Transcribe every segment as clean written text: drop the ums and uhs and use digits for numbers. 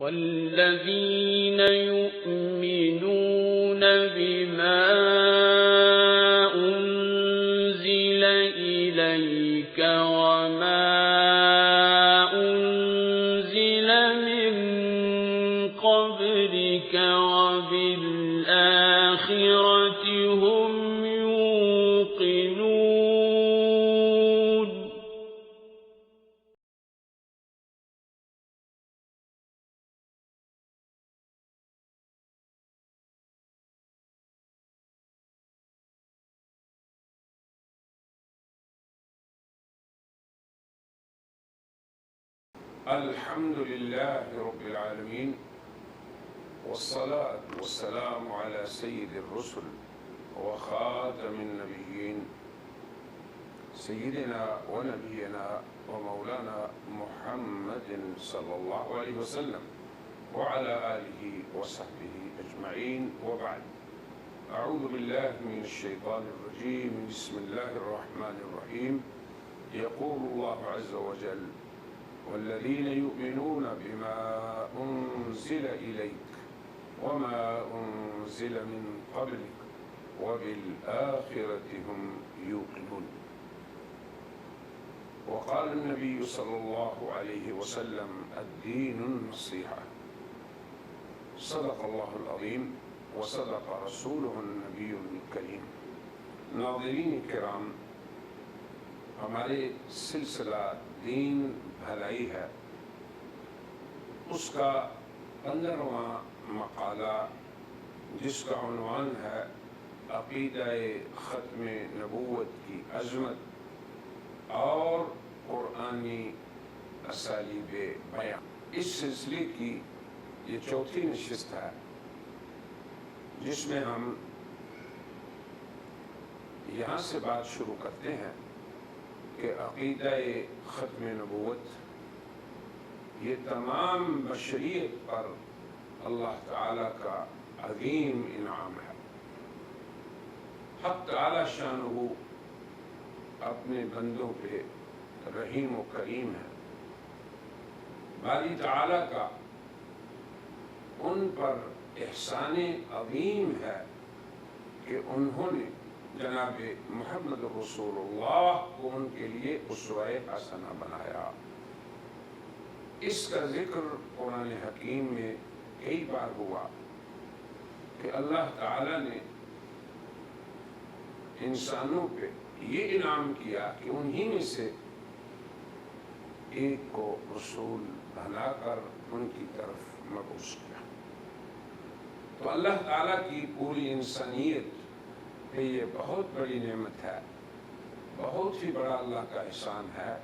والذين يؤمنون بما أنزل إليك وما أنزل من قبلك وبالآخرة هم يوقنون. الحمد لله رب العالمين والصلاة والسلام على سيد الرسل وخاتم النبيين سيدنا ونبينا ومولانا محمد صلى الله عليه وسلم وعلى آله وصحبه أجمعين، وبعد. أعوذ بالله من الشيطان الرجيم. بسم الله الرحمن الرحيم. يقول الله عز وجل: والذين يؤمنون بما أنزل إليك وما أنزل من قبلك وبالآخرة هم يوقنون. وقال النبي صلى الله عليه وسلم: الدين النصيحة. صدق الله العظيم وصدق رسوله النبي الكريم. ناظرین کرام، ہمارے سلسلہ دین بھلائی ہے، اس کا 15واں مقالہ جس کا عنوان ہے عقیدہ ختم نبوت کی عظمت اور قرآنی اسالیب بیان، اس سلسلے کی یہ چوتھی نشست ہے جس میں ہم یہاں سے بات شروع کرتے ہیں کہ عقیدہ ختم نبوت یہ تمام بشریت پر اللہ تعالیٰ کا عظیم انعام ہے۔ حق تعالیٰ شانہ اپنے بندوں پہ رحیم و کریم ہے۔ باری تعالیٰ کا ان پر احسان عظیم ہے کہ انہوں نے جناب محمد رسول اللہ کو ان کے لیے اسوہ حسنہ بنایا۔ اس کا ذکر قرآن حکیم میں کئی بار ہوا کہ اللہ تعالیٰ نے انسانوں پہ یہ انعام کیا کہ انہی میں سے ایک کو رسول بنا کر ان کی طرف مبعوث کیا۔ تو اللہ تعالیٰ کی پوری انسانیت یہ بہت بڑی نعمت ہے، بہت ہی بڑا اللہ کا احسان ہے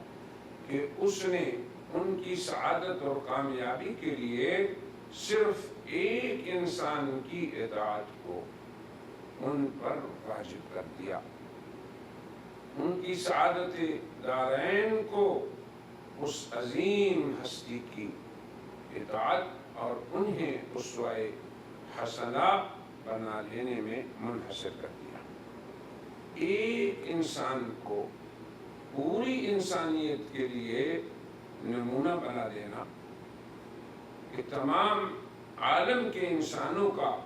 کہ اس نے ان کی سعادت اور کامیابی کے لیے صرف ایک انسان کی اطاعت کو ان پر واجب کر دیا۔ ان کی سعادت دارین کو اس عظیم ہستی کی اطاعت اور انہیں اسوہ حسنہ بنا لینے میں منحصر کر دیا۔ ایک انسان کو پوری انسانیت کے لیے نمونہ بنا دینا کہ تمام عالم کے انسانوں کا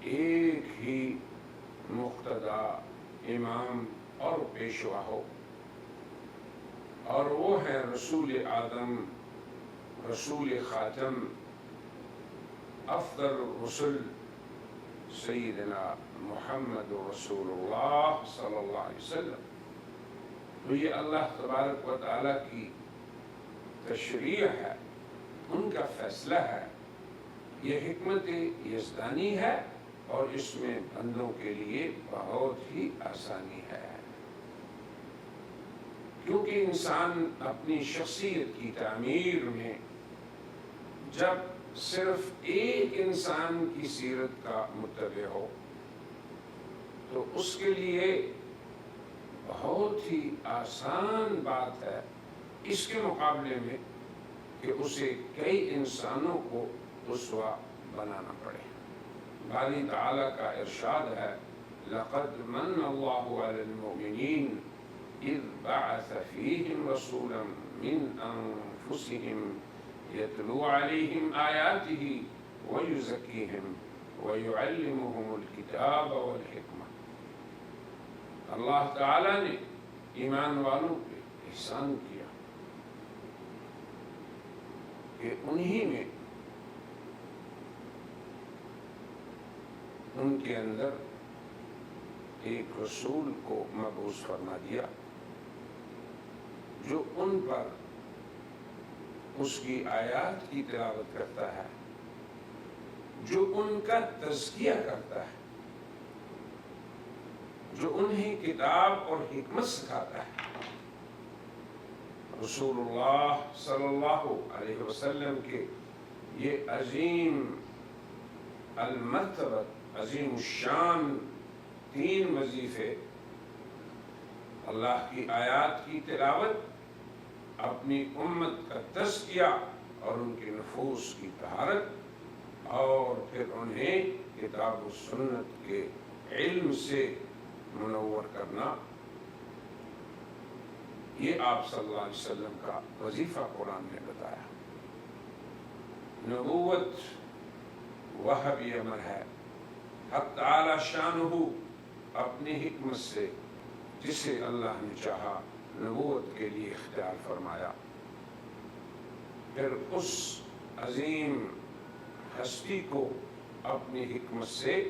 ایک ہی مقتدا امام اور پیشوا ہو، اور وہ ہے رسول آدم، رسول خاتم، افضل الرسل سیدنا محمد رسول اللہ صلی اللہ علیہ وسلم۔ تو یہ اللہ تبارک و تعالیٰ کی تشریع ہے، ان کا فیصلہ ہے، یہ حکمت یزدانی ہے، اور اس میں بندوں کے لیے بہت ہی آسانی ہے، کیونکہ انسان اپنی شخصیت کی تعمیر میں جب صرف ایک انسان کی سیرت کا متبع ہو تو اس کے لیے بہت ہی آسان بات ہے اس کے مقابلے میں کہ اسے کئی انسانوں کو اسوہ بنانا پڑے۔ باری تعالیٰ کا ارشاد ہے: لَقَدْ مَنَّ اللَّهُ عَلَى الْمُؤْمِنِينَ إِذْ بَعَثَ فِيهِمْ رَسُولًا مِّنْ أَنفُسِهِمْ یتلو علیہم آیاتہ ویزکیہم ویعلمہم الکتاب والحکمہ۔ اللہ تعالیٰ نے ایمان والوں پہ احسان کیا کہ انہی نے ان کے اندر ایک رسول کو مبعوث فرما دیا جو ان پر اس کی آیات کی تلاوت کرتا ہے، جو ان کا تزکیہ کرتا ہے، جو انہیں کتاب اور حکمت سکھاتا ہے۔ رسول اللہ صلی اللہ علیہ وسلم کے یہ عظیم المرتبت، عظیم الشان 3 وظیفے، اللہ کی آیات کی تلاوت، اپنی امت کا تزکیہ اور ان کے نفوس کی طہارت، اور پھر انہیں کتاب و سنت کے علم سے منور کرنا، یہ آپ صلی اللہ علیہ وسلم کا وظیفہ قرآن نے بتایا۔ نبوت وہبی امر ہے، حق تعالی شانہ اپنی حکمت سے جسے اللہ نے چاہا نبوت کے لیے اختیار فرمایا، پھر اس عظیم ہستی کو اپنی حکمت سے،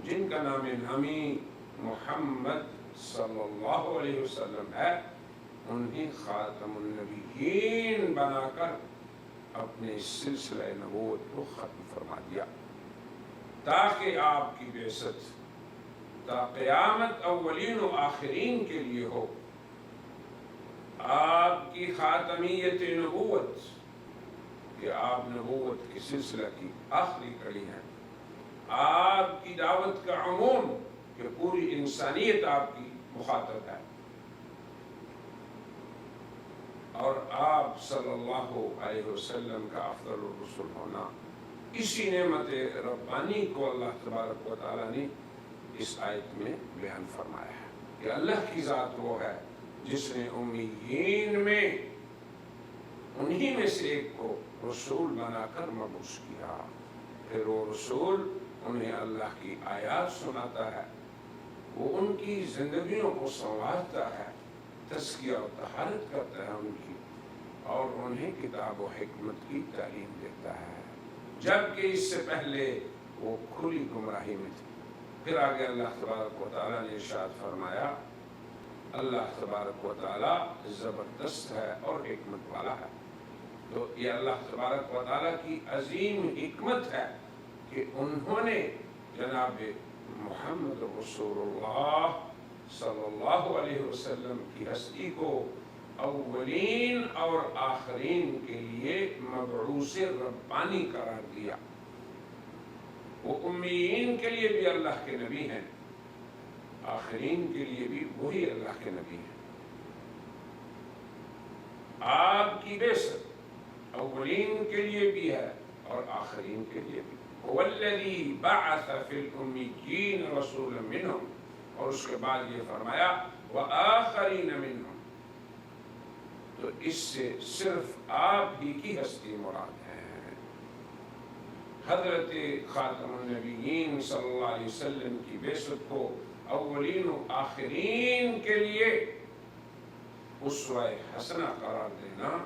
جن کا نام نامی محمد صلی اللہ علیہ وسلم ہے، انہیں خاتم النبیین بنا کر اپنے سلسلہ نبوت کو ختم فرما دیا، تاکہ آپ کی بعثت تا قیامت اولین و آخرین کے لیے ہو۔ آپ کی خاتمیت نبوت کہ آپ نبوت کے سلسلہ کی آخری کڑی ہیں، آپ کی دعوت کا عموم کہ پوری انسانیت آپ کی مخاطب ہے، اور آپ صلی اللہ علیہ وسلم کا افضل الرسل ہونا، اسی نعمت ربانی کو اللہ تبارک و تعالیٰ نے اس آیت میں بیان فرمایا ہے کہ اللہ کی ذات وہ ہے جس نے امیین میں انہی میں سے ایک کو رسول بنا کر مبعوث کیا، پھر وہ رسول انہیں اللہ کی آیات سناتا ہے، وہ ان کی زندگیوں کو سنوارتا ہے، تزکیہ و طہارت کرتا ہے ان کی، اور انہیں کتاب و حکمت کی تعلیم دیتا ہے، جبکہ اس سے پہلے وہ کھلی گمراہی میں تھے۔ پھر آگے اللہ تبارک و تعالیٰ نے ارشاد فرمایا، اللہ تبارک و تعالیٰ زبردست ہے اور حکمت والا ہے۔ تو یہ اللہ تبارک و تعالیٰ کی عظیم حکمت ہے کہ انہوں نے جناب محمد رسول اللہ صلی اللہ علیہ وسلم کی ہستی کو اولین اور آخرین کے لیے مبعوث ربانی قرار دیا۔ وہ امیین کے لیے بھی اللہ کے نبی ہیں، آخرین کے لیے بھی وہی اللہ کے نبی ہیں۔ آپ کی بعثت اولین کے لیے بھی ہے اور آخرین کے لیے بھی۔ وَالَّذِي بَعَثَ فِي الْأُمِّيِّينَ رَسُولًا مِّنْهُمْ، اور اس کے بعد یہ فرمایا وَآخَرِينَ مِنْهُمْ، تو اس سے صرف آپ ہی کی ہستی مراد ہے۔ حضرت خاتم النبیین صلی اللہ علیہ وسلم کی بعثت کو اولین و آخرین کے لیے اسوہ حسنہ قرار دینا،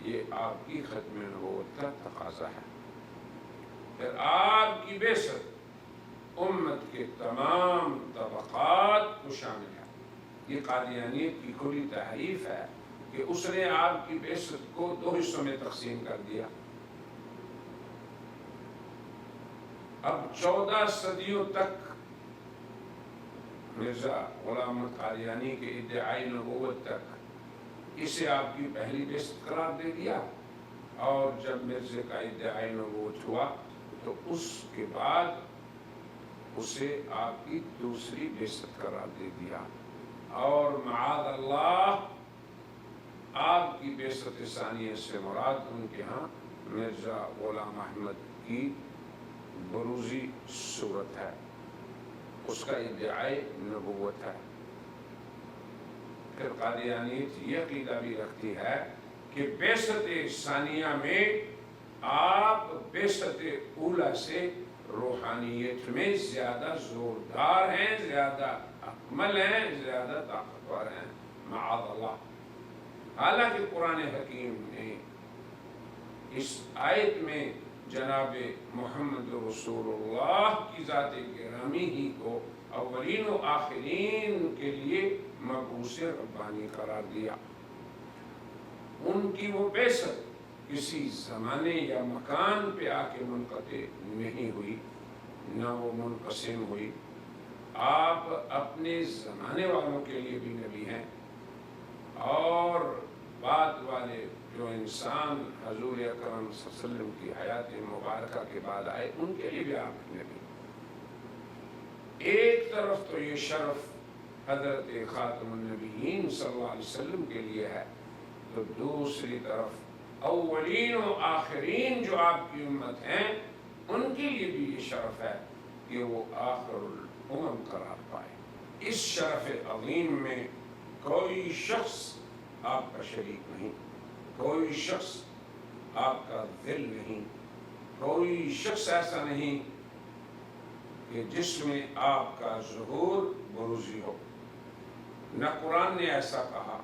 یہ آپ کی ختم نبوت کا تقاضا ہے۔ پھر آپ کی بعثت امت کے تمام طبقات کو شامل ہے۔ یہ قادیانیت کی کھلی تحریف ہے کہ اس نے آپ کی بعثت کو 2 حصوں میں تقسیم کر دیا۔ اب 14 صدیوں تک مرزا غلام احمد قادیانی کے ادعائی نبوت تک اسے آپ کی پہلی بعثت قرار دے دیا، اور جب مرزے کا ادعائی نبوت ہوا تو اس کے بعد اسے آپ کی دوسری بعثت قرار دے دیا، اور معاذ اللہ آپ کی بعثت ثانیہ سے مراد ان کے ہاں مرزا غلام احمد کی بروزی صورت ہے، اس کا ادعائی نبوت ہے۔ پھر قادیانیت یہ عقیدہ بھی رکھتی ہے کہ بعثت ثانیہ میں آپ بعثت اولیٰ سے روحانیت میں زیادہ زوردار ہیں، زیادہ اکمل ہیں، زیادہ طاقتور ہیں، معاذ اللہ۔ حالانکہ قرآن حکیم نے اس آیت میں جناب محمد رسول اللہ کی ذات گرامی ہی کو اولین و آخرین کے لیے مبعوث ربانی قرار دیا۔ ان کی وہ بعثت کسی زمانے یا مکان پہ آ کے منقطع نہیں ہوئی، نہ وہ منقسم ہوئی۔ آپ اپنے زمانے والوں کے لیے بھی نبی ہیں، اور بعد والے جو انسان حضور اکرم صلی اللہ علیہ وسلم کی حیات مبارکہ کے بعد آئے ان کے لیے بھی آپ نبی۔ ایک طرف تو یہ شرف حضرت خاتم النبیین صلی اللہ علیہ وسلم کے لیے ہے، تو دوسری طرف اولین و آخرین جو آپ کی امت ہیں ان کے لیے بھی یہ شرف ہے کہ وہ آخر الامم قرار پائے۔ اس شرف عظیم میں کوئی شخص آپ کا شریک نہیں، کوئی شخص آپ کا دل نہیں، کوئی شخص ایسا نہیں کہ جس میں آپ کا ظہور بروزی ہو۔ نہ قرآن نے ایسا کہا،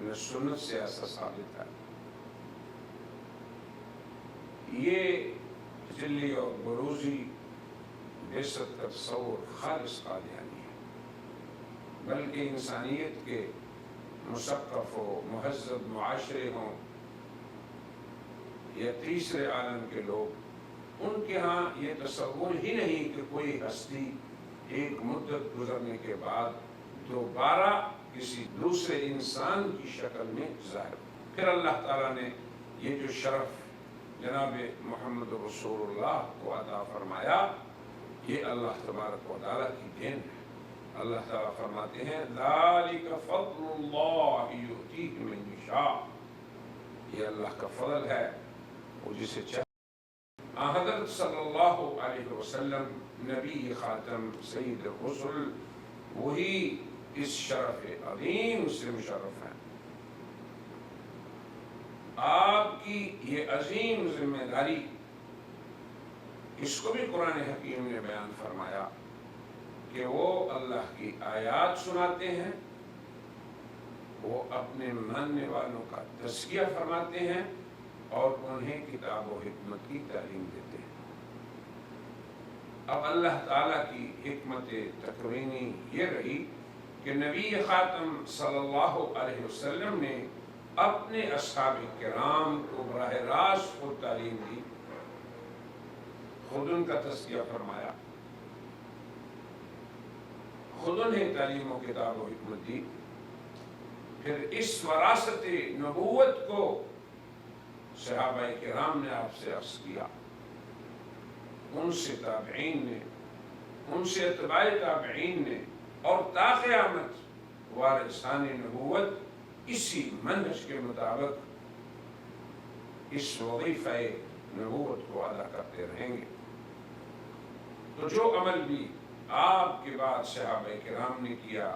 نہ سنت سے ایسا ثابت ہے۔ یہ تجلی اور بروزی بعثت کا تصور خالص قادیانی ہے، بلکہ انسانیت کے مثقف و مہذب معاشرے ہوں یا تیسرے عالم کے لوگ، ان کے ہاں یہ تصور ہی نہیں کہ کوئی ہستی ایک مدت گزرنے کے بعد دوبارہ کسی دوسرے انسان کی شکل میں ظاہر۔ پھر اللہ تعالیٰ نے یہ جو شرف جناب محمد رسول اللہ کو عطا فرمایا، یہ اللہ تبارک و تعالیٰ کی دین ہے۔ اللہ تعالیٰ فرماتے ہیں ذالک فضل اللہ یؤتیہ من یشاء، یہ اللہ کا فضل ہے، وہ جسے چاہے۔ حضرت صلی اللہ علیہ وسلم نبی خاتم سید الرسل، وہی اس شرف عظیم سے مشرف ہیں۔ آپ کی یہ عظیم ذمہ داری، اس کو بھی قرآن حکیم نے بیان فرمایا کہ وہ اللہ کی آیات سناتے ہیں، وہ اپنے ماننے والوں کا تزکیہ فرماتے ہیں اور انہیں کتاب و حکمت کی تعلیم دیتے ہیں۔ اب اللہ تعالیٰ کی حکمت تکوینی یہ رہی کہ نبی خاتم صلی اللہ علیہ وسلم نے اپنے اصحاب کرام کو براہ راست خود تعلیم دی، خود ان کا تزکیہ فرمایا، خود انہیں تعلیم و کتاب و حکمت دی۔ پھر اس وراثت نبوت کو صحابہ کرام نے آپ سے عرض کیا، ان سے تابعین نے، ان سے اتباع تابعین نے، اور تا قیامت وارثان نبوت اسی منہج کے مطابق اس وظیفہ نبوت کو ادا کرتے رہیں گے۔ تو جو عمل بھی آپ کے بعد صحابہ کرام نے کیا،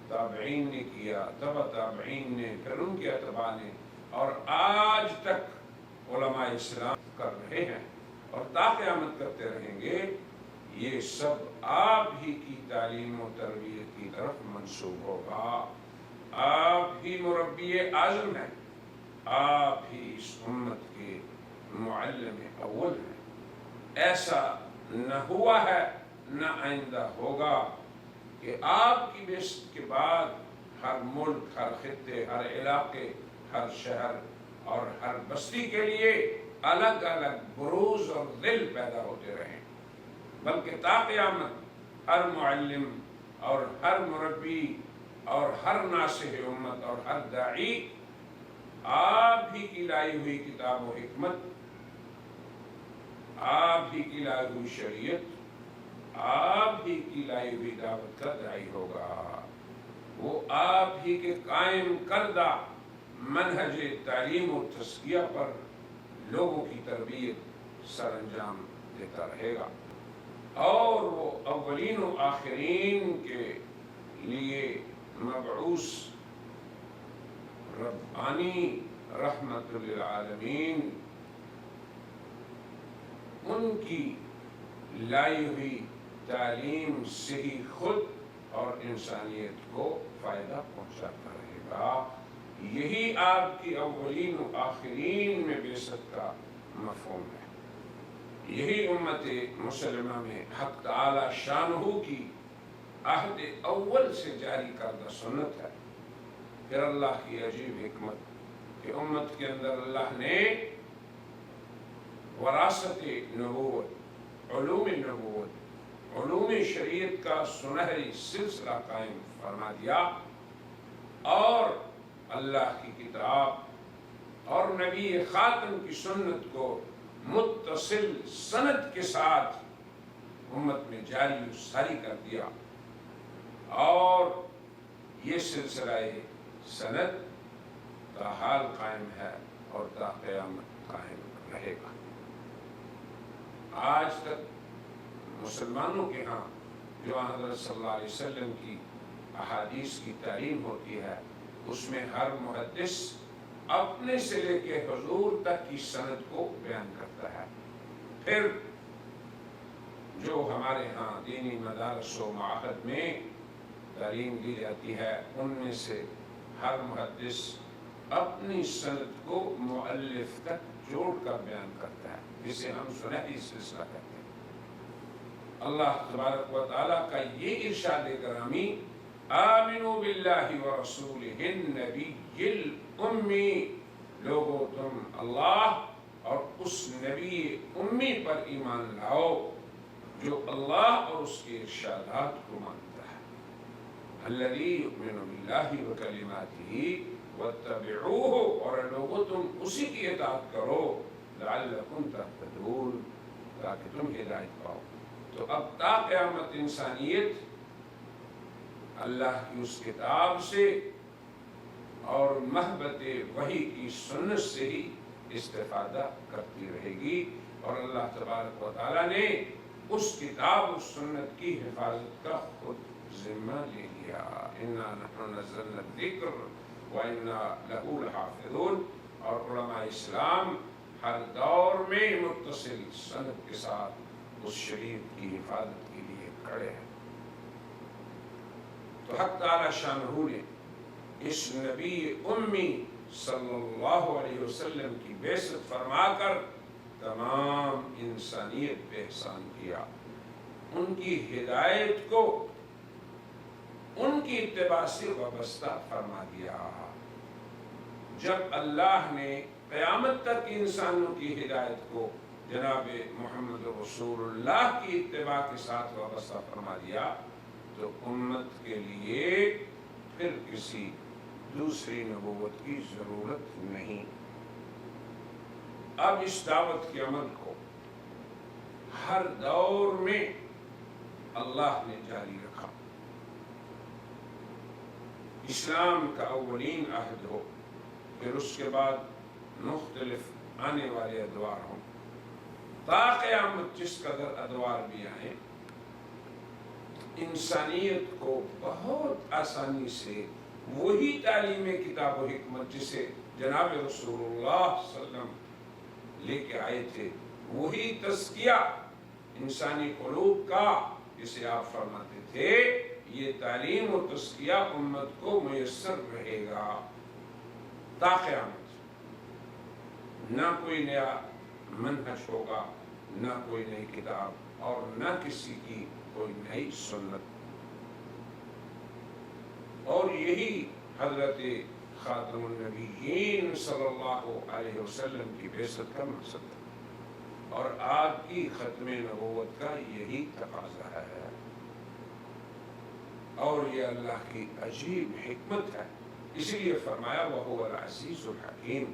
تابعین نے کیا، تبع تابعین نے، پھر ان کے اتباع نے، اور آج تک علماء اسلام کر رہے ہیں اور تا قیامت کرتے رہیں گے، یہ سب آپ ہی کی تعلیم و تربیت کی طرف منسوب ہوگا۔ آپ ہی مربی اعظم ہیں، آپ ہی اس امت کے معلم اول ہیں۔ ایسا نہ ہوا ہے، نہ آئندہ ہوگا کہ آپ کی بعثت کے بعد ہر ملک، ہر خطے، ہر علاقے، ہر شہر اور ہر بستی کے لیے الگ الگ بروز اور دل پیدا ہوتے رہیں، بلکہ تا قیامت ہر معلم اور ہر مربی اور ہر ناصح امت اور ہر داعی آپ ہی کی لائی ہوئی کتاب و حکمت، آپ ہی کی لائی ہوئی شریعت، آپ ہی کی لائی ہوئی دعوت کا داعی ہوگا۔ وہ آپ ہی کے قائم کردہ منہج تعلیم و تزکیہ پر لوگوں کی تربیت سر انجام دیتا رہے گا، اور وہ اولین و آخرین کے لیے مبعوث ربانی رحمت للعالمین، ان کی لائی ہوئی تعلیم سے ہی خود اور انسانیت کو فائدہ پہنچاتا رہے گا۔ یہی آپ کی اولین و آخرین میں بعثت کا مفہوم ہے۔ یہی امت مسلمہ میں حق تعالی شانہ کی عہد اول سے جاری کردہ سنت ہے۔ پھر اللہ کی عجیب حکمت کہ امت کے اندر اللہ نے وراثت نبوت، علوم نبوت، علوم شریعت کا سنہری سلسلہ قائم فرما دیا، اور اللہ کی کتاب اور نبی خاتم کی سنت کو متصل سند کے ساتھ امت میں جاری و ساری کر دیا، اور یہ سلسلہ سند تا حال قائم ہے اور تا قیامت قائم رہے گا۔ آج تک مسلمانوں کے ہاں جو حضرت صلی اللہ علیہ وسلم کی احادیث کی تعلیم ہوتی ہے، اس میں ہر محدث اپنے سے لے کے حضور تک کی سند کو بیان کرتا ہے۔ پھر جو ہمارے ہاں دینی مدارس و معاہد میں تعلیم دی جاتی ہے، ان میں سے ہر محدث اپنی سند کو مؤلف تک جوڑ کر بیان کرتا ہے، جسے ہم سنہری سلسلہ کہتے ہیں۔ اللہ تبارک و تعالیٰ کا یہ ارشاد گرامی، آمنوا باللہ ورسولہ النبی الأمی، لوگو تم اللہ اور اس نبی امی پر ایمان لاؤ جو اللہ اور اس کے ارشادات کو مانتا ہے۔ الذی یؤمن باللہ وکلماتہ واتبعوہ، اور لوگو تم اسی کی اطاعت کرو، لعلکم تہتدون، تاکہ تم ہدایت پاؤ۔ تو اب تا قیامت انسانیت اللہ کی اس کتاب سے اور محبت وحی کی سنت سے ہی استفادہ کرتی رہے گی، اور اللہ تبارک و تعالیٰ نے اس کتاب و سنت کی حفاظت کا خود ذمہ لے لیا۔ اِنَّا نَحْنُ نَزَّلْنَا الذِّكْرَ وَإِنَّا لَهُ لَحَافِظُونَ، اور علماء اسلام ہر دور میں متصل سند کے ساتھ اس شریعت کی حفاظت کے لیے کھڑے ہیں۔ تو حق تعالی شانہ نے اس نبی امی صلی اللہ علیہ وسلم کی بعثت فرما کر تمام انسانیت پہ احسان کیا، ان کی ہدایت کو ان کی اتباع سے وابستہ فرما دیا۔ جب اللہ نے قیامت تک انسانوں کی ہدایت کو جناب محمد رسول اللہ کی اتباع کے ساتھ وابستہ فرما دیا، تو امت کے لیے پھر کسی دوسری نبوت کی ضرورت نہیں۔ اب اس دعوت کے عمل کو ہر دور میں اللہ نے جاری رکھا۔ اسلام کا اولین عہد ہو، پھر اس کے بعد مختلف آنے والے ادوار ہوں، تا قیامت جس قدر ادوار بھی آئیں، انسانیت کو بہت آسانی سے وہی تعلیم کتاب و حکمت جسے جناب رسول اللہ صلی اللہ علیہ وسلم لے کے آئے تھے، وہی تزکیہ انسانی قلوب کا جسے آپ فرماتے تھے، یہ تعلیم و تزکیہ امت کو میسر رہے گا تا قیامت۔ نہ کوئی نیا منہج ہوگا، نہ کوئی نئی کتاب، اور نہ کسی کی کوئی نئی سنت، اور یہی حضرت خاتم النبیین صلی اللہ علیہ وسلم کی بعثت کا مقصد تھا، اور آپ کی ختم نبوت کا یہی تقاضا ہے، اور یہ اللہ کی عجیب حکمت ہے۔ اسی لیے فرمایا وَهُوَ الْعَزِيزُ الْحَكِيمُ،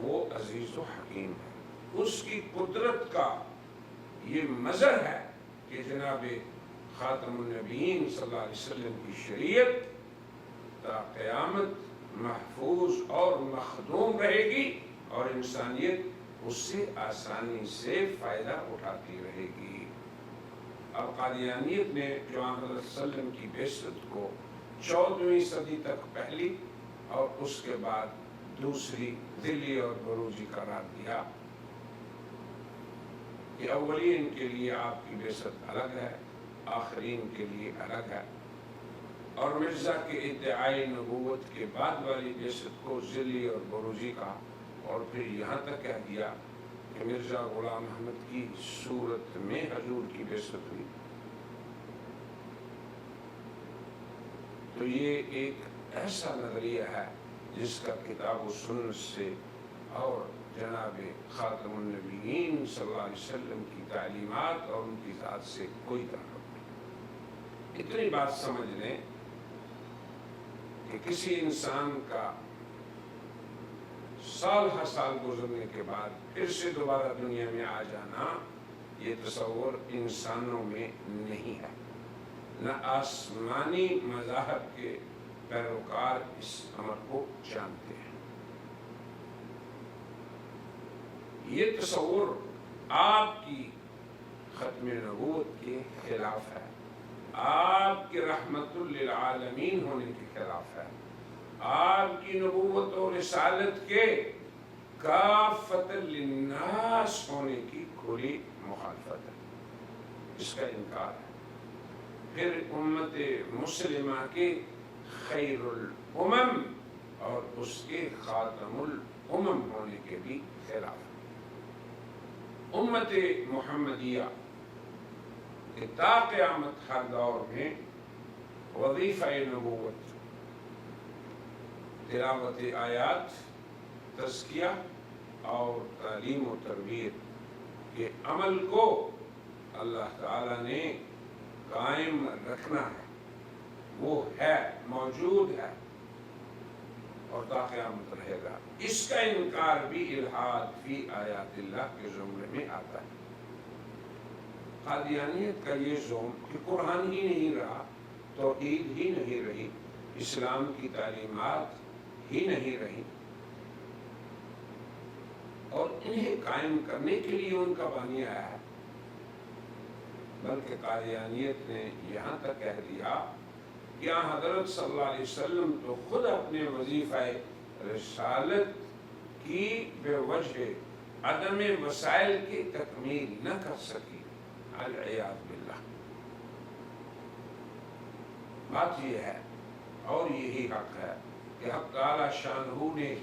وہ عزیز و حکیم ہے۔ اس کی قدرت کا یہ مظہر ہے کہ جناب خاتم النبیین صلی اللہ علیہ وسلم کی شریعت تا قیامت محفوظ اور مخدوم رہے گی، اور انسانیت اس سے آسانی سے فائدہ اٹھاتی رہے گی۔ اب قادیانیت نے جو آن حضرت صلی اللہ علیہ وسلم کی بعثت کو 14ویں صدی تک پہلی اور اس کے بعد دوسری ذلی اور بروزی قرار دیا کہ اولین کے لیے آپ کی بعثت الگ ہے، آخرین کے لیے الگ ہے، اور مرزا کے ادعائے نبوت کے بعد والی بعثت کو ذلی اور بروزی کہا، اور پھر یہاں تک کہہ دیا کہ مرزا غلام احمد کی صورت میں حضور کی بعثت ہوئی۔ تو یہ ایک ایسا نظریہ ہے جس کا کتاب و سنت سے اور جناب خاتم النبیین صلی اللہ علیہ وسلم کی تعلیمات اور ان کی ذات سے کوئی تعلق نہیں۔ اتنی بات سمجھ لیں کہ کسی انسان کا سال ہر سال گزرنے کے بعد پھر سے دوبارہ دنیا میں آ جانا، یہ تصور انسانوں میں نہیں ہے، نہ آسمانی مذاہب کے پیروکار اس امر کو جانتے ہیں۔ یہ تصور آپ کی ختم نبوت کے خلاف ہے، آپ کی رحمت للعالمین ہونے کے خلاف ہے، آپ کی نبوت و رسالت کے کافۃ للناس ہونے کی کھلی مخالفت ہے، اس کا انکار ہے۔ پھر امت مسلمہ کے خیر الامم اور اس کے خاتم الامم ہونے کے بھی خلاف ہے۔ امت محمدیہ کہ تا قیامت ہر دور میں وظیفہ نبوت، تلاوت آیات، تزکیہ اور تعلیم و تربیت کے عمل کو اللہ تعالیٰ نے قائم رکھنا ہے، وہ ہے، موجود ہے اور تا قیامت رہے گا۔ اس کا انکار بھی الحاد فی آیات اللہ کے زمرے میں آتا ہے۔ قادیانیت کا یہ زوم کہ قرآن ہی نہیں رہا، توحید ہی نہیں رہی، اسلام کی تعلیمات ہی نہیں رہی، اور انہیں قائم کرنے کے لیے ان کا بانی آیا ہے، بلکہ قادیانیت نے یہاں تک کہہ دیا کہ حضرت صلی اللہ علیہ وسلم تو خود اپنے وظیفہ رسالت کی بے وجہ عدم وسائل کی تکمیل نہ کر سکی، العیاذ باللہ۔ بات یہ ہے اور یہی حق ہے کہ حق تعالی شانہ نے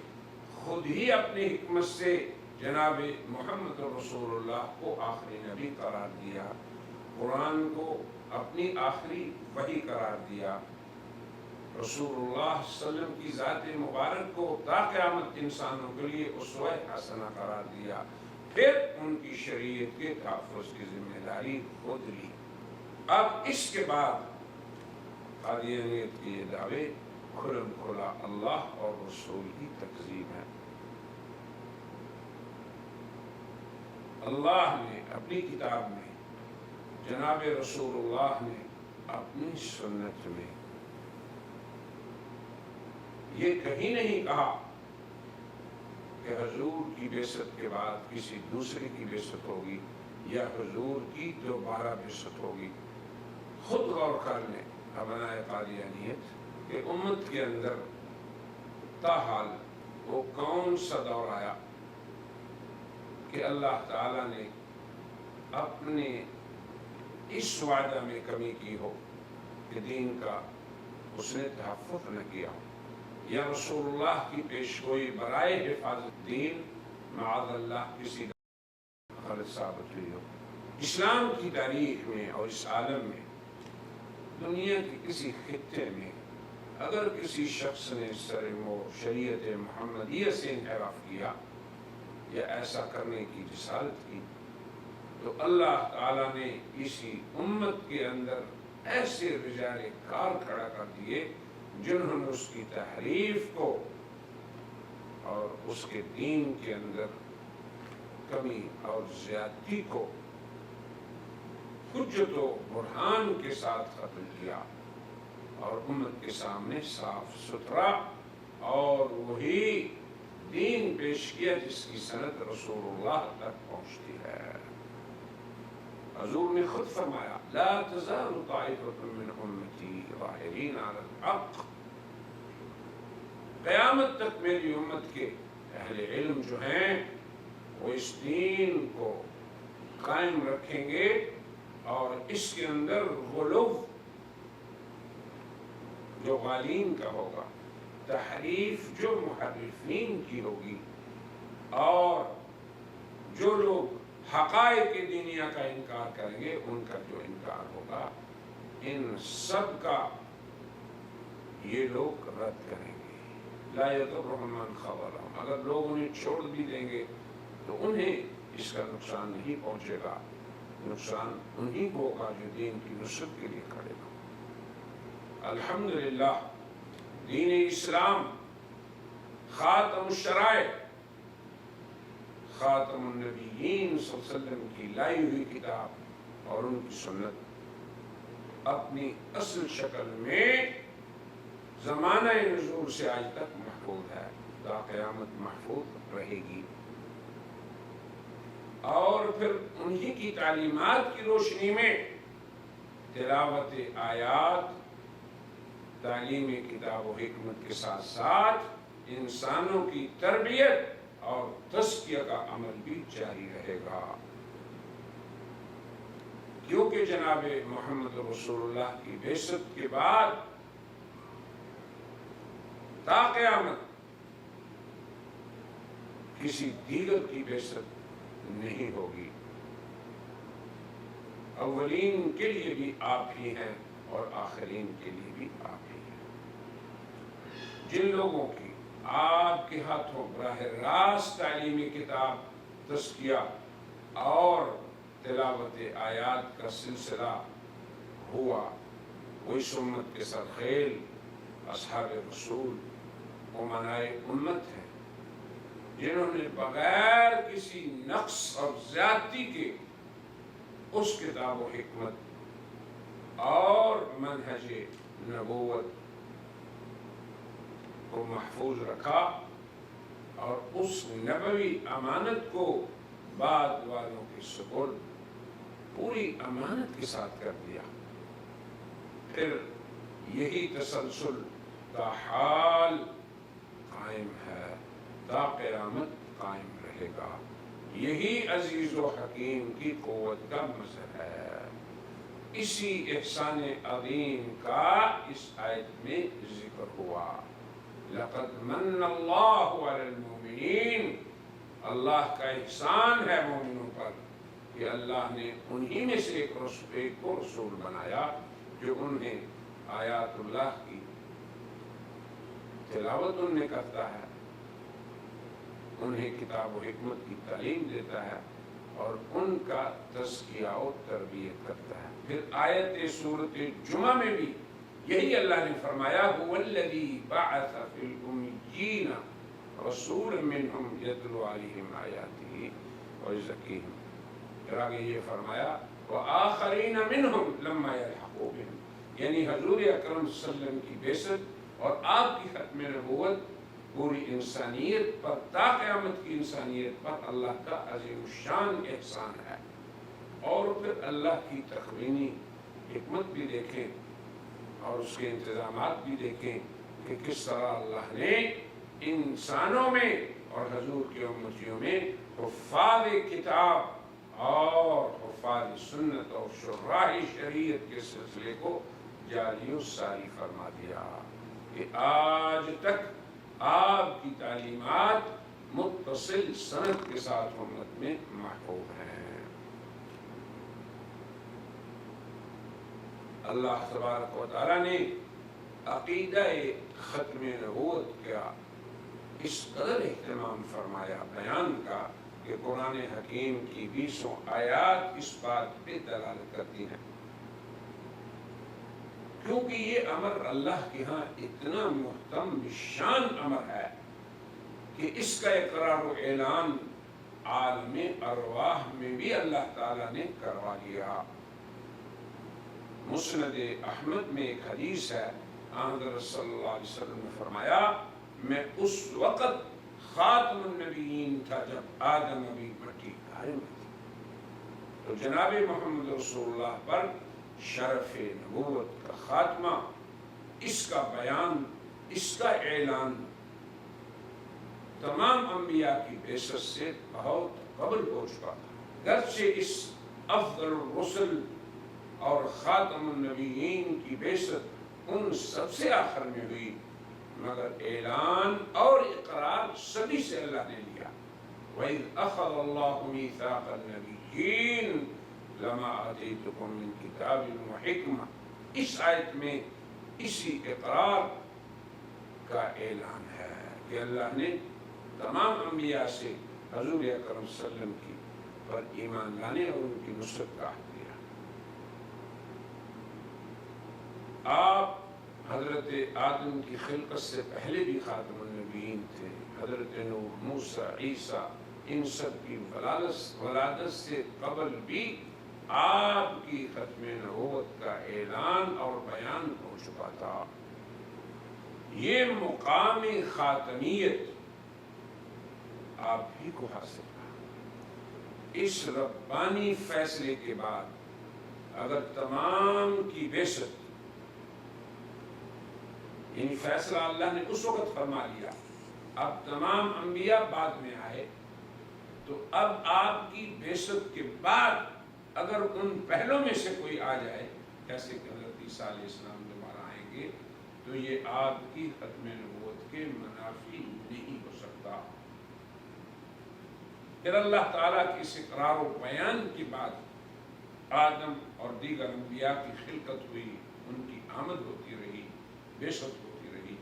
خود ہی اپنی حکمت سے جناب محمد رسول اللہ کو آخری نبی قرار دیا، قرآن کو اپنی آخری وحی قرار دیا، رسول اللہ صلی اللہ علیہ وسلم کی ذات مبارک کو تا قیامت انسانوں کے لیے اسوہ حسنہ قرار دیا، پھر ان کی شریعت کے تحفظ کی ذمہ داری خود لی۔ اب اس کے بعد قادیانیت کے یہ دعوے کھلم کھلا اللہ اور رسول کی تکذیب ہے۔ اللہ نے اپنی کتاب میں، جناب رسول اللہ نے اپنی سنت میں یہ کہیں نہیں کہا کہ حضور کی بعثت کے بعد کسی دوسرے کی بعثت ہوگی یا حضور کی دوبارہ بعثت ہوگی۔ خود غور کر لیں ابنائے قادیانیت کہ امت کے اندر تاحال وہ کون سا دور آیا کہ اللہ تعالیٰ نے اپنے اس وعدہ میں کمی کی ہو کہ دین کا اس نے تحفظ نہ کیا ہو، یا رسول اللہ کی پیشگوئی برائے حفاظت دین معاذ اللہ کسی غلط ثابت ہوئی ہو۔ اسلام کی تاریخ میں اور اس عالم میں، دنیا کے کسی خطے میں اگر کسی شخص نے شریعت محمدیہ سے انحراف کیا یا ایسا کرنے کی جسارت کی، تو اللہ تعالیٰ نے اسی امت کے اندر ایسے رجال کار کھڑا کر دیے جنہوں نے اس کی تحریف کو اور اس کے دین کے اندر کمی اور زیادتی کو حجت و برہان کے ساتھ ختم کیا اور امت کے سامنے صاف ستھرا اور وہی دین پیش کیا جس کی سند رسول اللہ تک پہنچتی ہے۔ حضور نے خود فرمایا لا تزال طائفة من امتی ظاہرین علی الحق، قیامت تک میری امت کے اہل علم جو ہیں وہ اس دین کو قائم رکھیں گے اور اس کے اندر غلو جو غالین کا ہوگا، تحریف جو محرفین کی ہوگی، اور جو لوگ حقائق دینیا کا انکار کریں گے ان کا جو انکار ہوگا، ان سب کا یہ لوگ رد کریں گے۔ لا یضرهم من خذلهم، اگر لوگ انہیں چھوڑ بھی دیں گے تو انہیں اس کا نقصان نہیں پہنچے گا، نقصان انہیں کو ہوگا جو دین کی نصرت کے لیے کھڑے ہوں۔ الحمدللہ دین اسلام خاتم الشرائع، خاتم النبیین صلی اللہ علیہ وسلم کی لائی ہوئی کتاب اور ان کی سنت اپنی اصل شکل میں زمانہ نزول سے آج تک محفوظ ہے، تا قیامت محفوظ رہے گی۔ اور پھر انہی کی تعلیمات کی روشنی میں تلاوت آیات، تعلیم کتاب و حکمت کے ساتھ ساتھ انسانوں کی تربیت اور تزکیہ کا عمل بھی جاری رہے گا، کیونکہ جناب محمد رسول اللہ کی بعثت کے بعد تا قیامت کسی دیگر کی بعثت نہیں ہوگی۔ اولین کے لیے بھی آپ ہی ہیں اور آخرین کے لیے بھی آپ ہی ہیں۔ جن لوگوں کی آپ کے ہاتھوں براہ راست تعلیمی کتاب، تزکیہ اور تلاوت آیات کا سلسلہ ہوا، وہ اس امت کے سرخیل اصحاب رسول امنائے امت ہیں، جنہوں نے بغیر کسی نقص اور زیادتی کے اس کتاب و حکمت اور منہج نبوت کو محفوظ رکھا اور اس نبوی امانت کو بعد والوں کے سپرد پوری امانت کے ساتھ کر دیا۔ پھر یہی تسلسل کا حال قائم ہے، تا قیامت قائم رہے گا۔ یہی عزیز و حکیم کی قوت کا مظہر ہے۔ اسی احسان عظیم کا اس آیت میں ذکر ہوا۔ لقد من اللہ علی المؤمنین، اللہ کا احسان ہے مومنوں پر کہ اللہ نے انہی میں سے ایک کو رسول بنایا جو انہیں آیات اللہ کی تلاوت انہیں کرتا ہے، انہیں کتاب و حکمت کی تعلیم دیتا ہے اور ان کا تزکیہ و تربیت کرتا ہے۔ پھر آیت سورۃ جمعہ میں بھی یہی اللہ نے فرمایا هو الذی بعث فی الامیین رسولا منہم یتلو علیہم آیاتہ ویزکیہم۔ پھر آگے یہ فرمایا وآخرین منہم لما یلحقوا بہم، یعنی حضور اکرم صلی اللہ علیہ وسلم کی بعثت اور آپ کی ختم نبوت پوری انسانیت پر، تا قیامت کی انسانیت پر اللہ کا عظیم الشان احسان ہے۔ اور پھر اللہ کی تخوینی حکمت بھی دیکھیں اور اس کے انتظامات بھی دیکھیں کہ کس طرح اللہ نے انسانوں میں اور حضور کی امتیوں میں حفاظ کتاب اور حفاظ سنت اور شراح شریعت کے سلسلے کو جاری و ساری فرما دیا کہ آج تک آپ کی تعلیمات متصل سند کے ساتھ امت میں محفوظ ہیں۔ اللہ تبارک و تعالیٰ نے عقیدہ ختم نبوت کا اس قدر اہتمام فرمایا بیان کا کہ قرآن حکیم کی 20 آیات اس بات پہ دلالت کرتی ہیں، کیونکہ یہ امر اللہ کے ہاں اتنا محترم شان امر ہے کہ اس کا اقرار و اعلان عالم ارواح میں بھی اللہ تعالیٰ نے کروا دیا۔ مسند احمد میں ایک حدیث ہے، حضرت صلی اللہ علیہ وسلم نے فرمایا میں اس وقت خاتم النبیین تھا جب آدم ابھی مٹی گھر میں تھی۔ تو جناب محمد رسول اللہ پر شرف نبوت کا خاتمہ، اس کا بیان، اس کا اعلان تمام انبیاء کی بعثت سے بہت قبل ہو چکا تھا، گرچہ اس افضل الرسل اور خاتم النبیین کی بعثت ان سب سے آخر میں ہوئی، مگر اعلان اور اقرار سبھی سے اللہ نے لیا۔ وَإِذْ أَخَذَ اللَّهُ مِيثَاقَ النَّبِيِّينَ لَمَا آتَيْتُكُم مِّن كِتَابٍ وَحِكْمَةٍ، اس آیت میں اسی اقرار کا اعلان ہے کہ اللہ نے تمام انبیاء سے حضور اکرم صلی اللہ علیہ وسلم کی پر ایمان لانے اور ان کی نصرت کا عہد لیا۔ آپ حضرت آدم کی خلقت سے پہلے بھی خاتم النبیین تھے، حضرت نوح، موسیٰ، عیسیٰ، ان سب کی ولادت سے قبل بھی آپ کی ختم نبوت کا اعلان اور بیان ہو چکا تھا۔ یہ مقام خاتمیت آپ ہی کو حاصل ہے۔ اس ربانی فیصلے کے بعد اگر تمام کی بعثت، یعنی فیصلہ اللہ نے اس وقت فرما لیا، اب تمام انبیاء بعد میں آئے، تو اب آپ کی بعثت کے بعد اگر ان پہلوں میں سے کوئی آ جائے، جیسے کہ حضرت عیسیٰ علیہ السلام دوبارہ آئیں گے، تو یہ آپ کی ختم نبوت کے منافی نہیں ہو سکتا۔ پھر اللہ تعالیٰ کی اس اقرار و بیان کے بعد آدم اور دیگر انبیاء کی خلقت ہوئی، ان کی آمد ہوتی رہی، بعثت ہوتی رہی،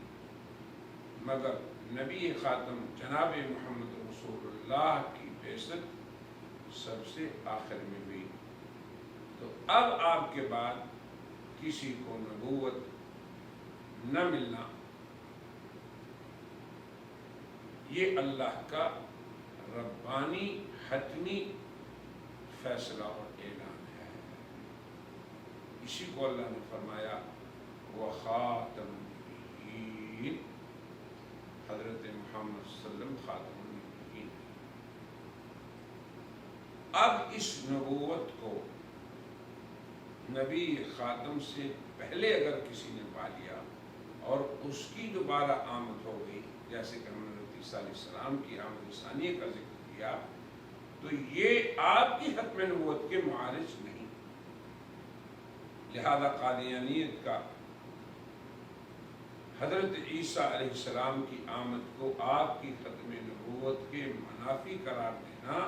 مگر نبی خاتم جناب محمد رسول اللہ کی بعثت سب سے آخر میں ہوئی۔ تو اب آپ کے بعد کسی کو نبوت نہ ملنا یہ اللہ کا ربانی حتمی فیصلہ اور اعلان ہے۔ اسی کو اللہ نے فرمایا وَخَاتَمُ النَّبِيِّينَ، حضرت محمد صلی اللہ علیہ وسلم خاتم النبیین۔ اب اس نبوت کو نبی خاتم سے پہلے اگر کسی نے پا لیا اور اس کی دوبارہ آمد ہو گئی، جیسے کہ ہم نے حضرت عیسیٰ علیہ السلام کی آمد ثانیہ کا ذکر کیا، تو یہ آپ کی ختم نبوت کے معارض نہیں۔ لہذا قادیانیت کا حضرت عیسیٰ علیہ السلام کی آمد کو آپ کی ختم نبوت کے منافی قرار دینا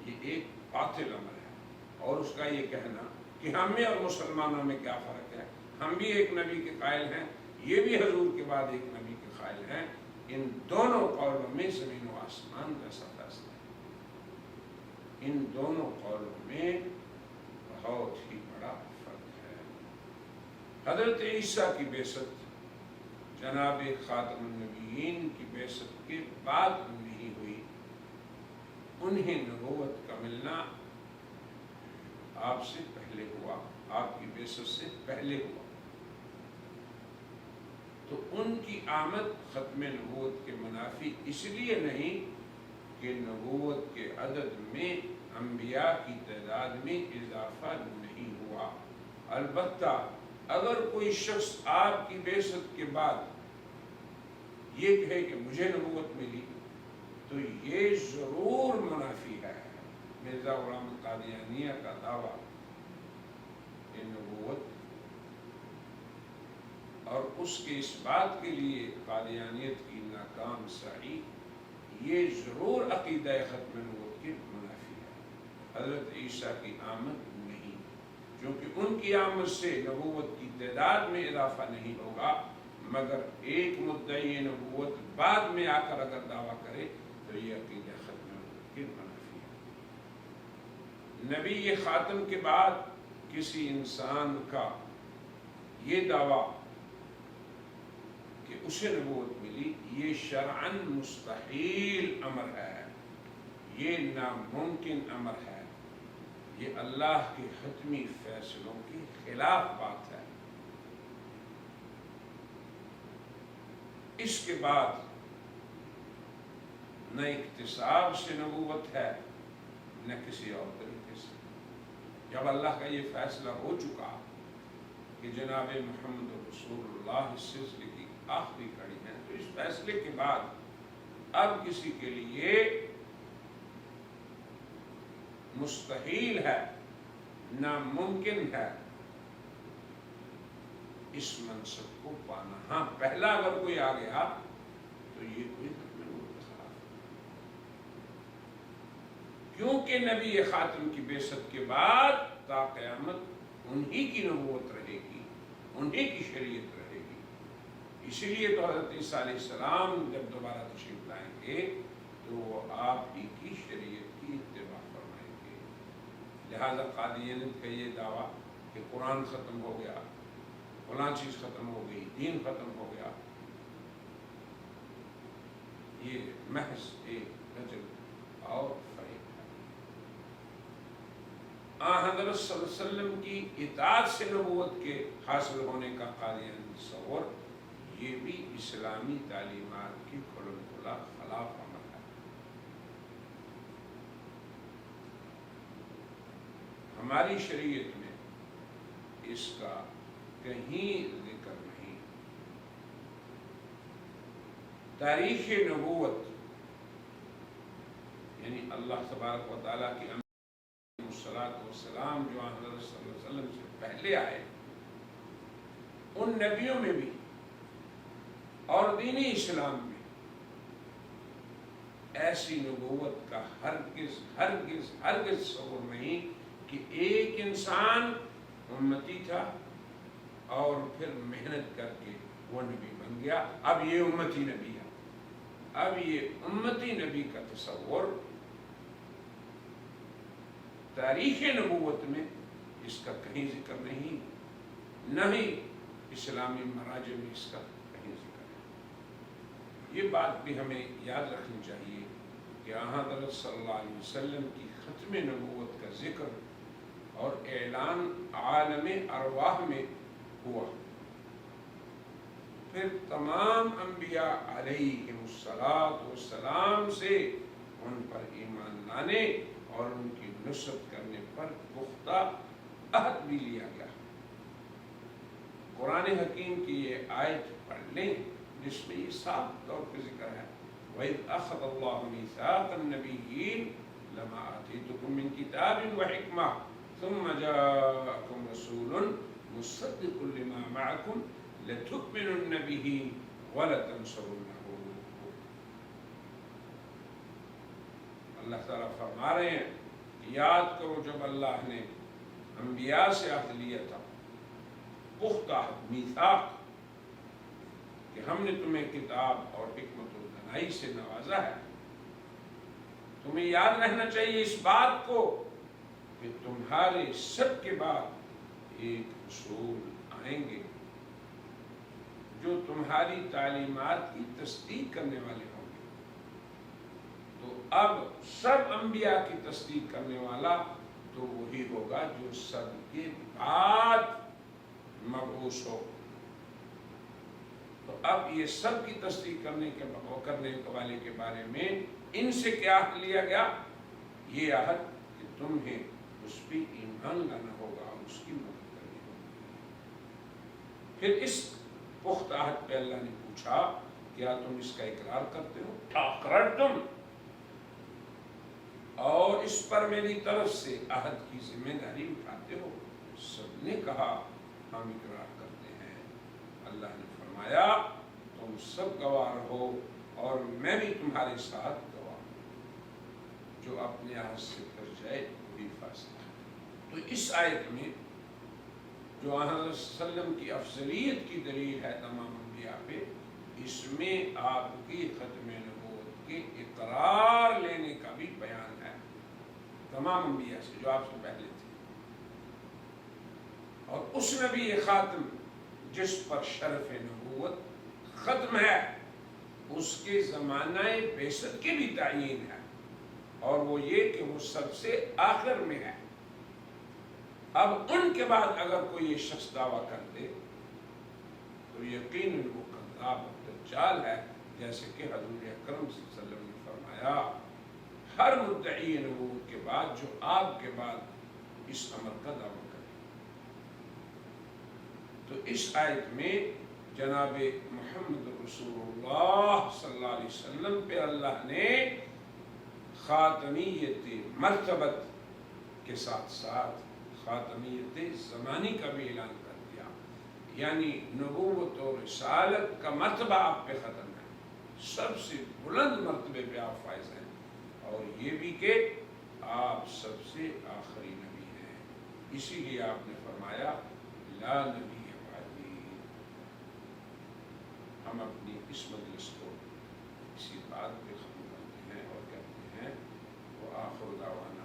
یہ ایک باطل عمل ہے، اور اس کا یہ کہنا کہ ہم میں اور مسلمانوں میں کیا فرق ہے، ہم بھی ایک نبی کے قائل ہیں، یہ بھی حضور کے بعد ایک نبی کے قائل ہیں، ان دونوں قولوں میں زمین و آسمان جیسا فاصلہ ہے، ان دونوں قولوں میں بہت ہی بڑا فرق ہے۔ حضرت عیسیٰ کی بعثت جناب خاتم النبیین کی بعثت کے بعد نہیں ہوئی، انہیں نبوت کا ملنا آپ سے پہلے ہوا، آپ کی بعثت سے پہلے ہوا۔ تو ان کی آمد ختم نبوت کے منافی اس لیے نہیں کہ نبوت کے عدد میں انبیاء کی تعداد میں اضافہ نہیں ہوا۔ البتہ اگر کوئی شخص آپ کی بعثت کے بعد یہ کہے کہ مجھے نبوت ملی، تو یہ ضرور منافی ہے مرزا غلام قادیانیہ کا دعویٰ کہ نبوت، اور اس کے اس بات کے لیے قادیانیت کی ناکام سعی یہ ضرور عقیدہ ختم نبوت کے منافی ہے۔ حضرت عیسیٰ کی آمد نہیں، کیونکہ ان کی آمد سے نبوت کی تعداد میں اضافہ نہیں ہوگا، مگر ایک مدعی نبوت بعد میں آ کر اگر دعویٰ کرے تو یہ عقیدہ ختم نبوت کے منافی ہے۔ نبی خاتم کے بعد کسی انسان کا یہ دعویٰ کہ اسے نبوت ملی یہ شرعاً مستحیل امر ہے، یہ ناممکن امر ہے، یہ اللہ کے حتمی فیصلوں کے خلاف بات ہے۔ اس کے بعد نہ اکتساب سے نبوت ہے نہ کسی اور طریقے سے۔ جب اللہ کا یہ فیصلہ ہو چکا کہ جناب محمد رسول اللہ اس سلسلے کی آخری کڑی ہے، تو اس فیصلے کے بعد اب کسی کے لیے مستحیل ہے، ناممکن ہے اس منصب کو پانا۔ ہاں پہلا اگر کوئی آ گیا تو یہ کوئی ختم نبوت کے خلاف، کیونکہ نبی خاتم کی بعثت کے بعد تا قیامت انہی کی نبوت رہے گی، انہی کی شریعت رہے گی۔ اسی لیے تو حضرت عیسیٰ علیہ السلام جب دوبارہ تشریف لائیں گے تو وہ آپ ہی کی شریعت کی اتباع فرمائیں گے۔ لہذا قادیانیت کا یہ دعویٰ کہ قرآن ختم ہو گیا، فلاں چیز ختم ہو گئی، دین ختم ہو گیا، یہ محض ایک رجل اور فریب ہے۔ حضرت صلی اللہ علیہ وسلم کی اطاعت سے نبوت کے حاصل ہونے کا قادیانی تصور، یہ بھی اسلامی تعلیمات کی کھلم کھلا خلاف عمل ہے۔ ہماری شریعت میں اس کا کہیں ذکر نہیں۔ تاریخ نبوت یعنی اللہ تبارک و تعالیٰ کی والسلام جو حضرت صلی اللہ علیہ وسلم سے پہلے آئے، ان نبیوں میں بھی اور دین اسلام میں ایسی نبوت کا ہرگز ہرگز ہرگز تصور نہیں کہ ایک انسان امتی تھا اور پھر محنت کر کے وہ نبی بن گیا، اب یہ امتی نبی ہے۔ اب یہ امتی نبی کا تصور تاریخ نبوت میں اس کا کہیں ذکر نہیں، نہ ہی اسلامی مراجع میں اس کا کہیں ذکر ہے۔ یہ بات بھی ہمیں یاد رکھنی چاہیے کہ حضرت صلی اللہ علیہ وسلم کی ختم نبوت کا ذکر اور اعلان عالم ارواح میں ہوا، پھر تمام انبیاء علیہم السلام سے ان پر ایمان لانے اور ان کی نصرت کرنے پر پختہ عہد بھی لیا گیا۔ قرآن حکیم کی یہ آیت پڑھ لیں جس میں یہ صاف طور پہ ذکر ہے، وَإِذْ أَخَذَ اللَّهُ مِيثَاقَ النَّبِيِّينَ لَمَا آتَيْتُكُم مِّن كِتَابٍ وَحِكْمَةٍ ثُمَّ جَاءَكُمْ رَسُولٌ مُصَدِّقٌ لِّمَا مَعَكُمْ لَتُؤْمِنُنَّ بِهِ وَلَتَنصُرُنَّهُ۔ اللہ تعالیٰ فرما رہے ہیں کہ یاد کرو جب اللہ نے انبیاء سے عہد لیا تھا، پختہ میثاق، کہ ہم نے تمہیں کتاب اور حکمت و دانائی سے نوازا ہے۔ تمہیں یاد رہنا چاہیے اس بات کو کہ تمہارے سب کے بعد ایک رسول آئیں گے جو تمہاری تعلیمات کی تصدیق کرنے والے ہوں گے۔ تو اب سب انبیاء کی تصدیق کرنے والا تو وہی ہوگا جو سب کے بعد مبعوث ہو۔ تو اب یہ سب کی تصدیق کرنے والے کے بارے میں ان سے کیا عہد لیا گیا؟ یہ عہد کہ تمہیں اس پہ ایمان لانا ہوگا، اس کی مدد کرنی ہوگی۔ پھر اس پختہ عہد پہ اللہ نے پوچھا کیا تم اس کا اقرار کرتے ہو؟ اقررتم، اور اس پر میری طرف سے عہد کی ذمہ داری اٹھاتے ہو؟ سب نے کہا ہم اقرار کرتے ہیں۔ اللہ نے فرمایا تم سب گواہ ہو اور میں بھی تمہارے ساتھ گواہ ہوں، جو اپنے عہد سے کر جائے وہی فاسق ہے۔ تو اس آیت میں جو حضرت صلی اللہ علیہ وسلم کی افضلیت کی دلیل ہے تمام انبیاء پہ، اس میں آپ کی ختم نبوت کے اقرار لینے کا بھی بیان ہے تمام انبیاء سے جو آپ سے پہلے تھے۔ اور اس نبی خاتم جس پر شرف نبوت ختم ہے، اس کے زمانہ بعثت کی بھی تعیین ہے، اور وہ یہ کہ وہ سب سے آخر میں ہے۔ اب ان کے بعد اگر کوئی یہ شخص دعویٰ کر دے تو یقیناً وہ کذاب دجال ہے، جیسے کہ حضور اکرم صلی اللہ علیہ وسلم نے فرمایا ہر مدعی نبوت کے بعد جو آپ کے بعد اس امر کا دعویٰ کرے۔ تو اس آیت میں جناب محمد رسول اللہ صلی اللہ علیہ وسلم پہ اللہ نے خاتمیت مرتبت کے ساتھ ساتھ خاتمیت زمانی کا بھی اعلان کر دیا، یعنی نبوت اور رسالت کا مرتبہ آپ پہ ختم ہے، سب سے بلند مرتبے پہ آپ فائز ہیں، اور یہ بھی کہ آپ سب سے آخری نبی ہیں، اسی لیے آپ نے فرمایا لا نبی بعدی۔ ہم اپنی اس مجلس کو اسی بات پہ ختم کرتے ہیں اور کہتے ہیں وآخر دعوانا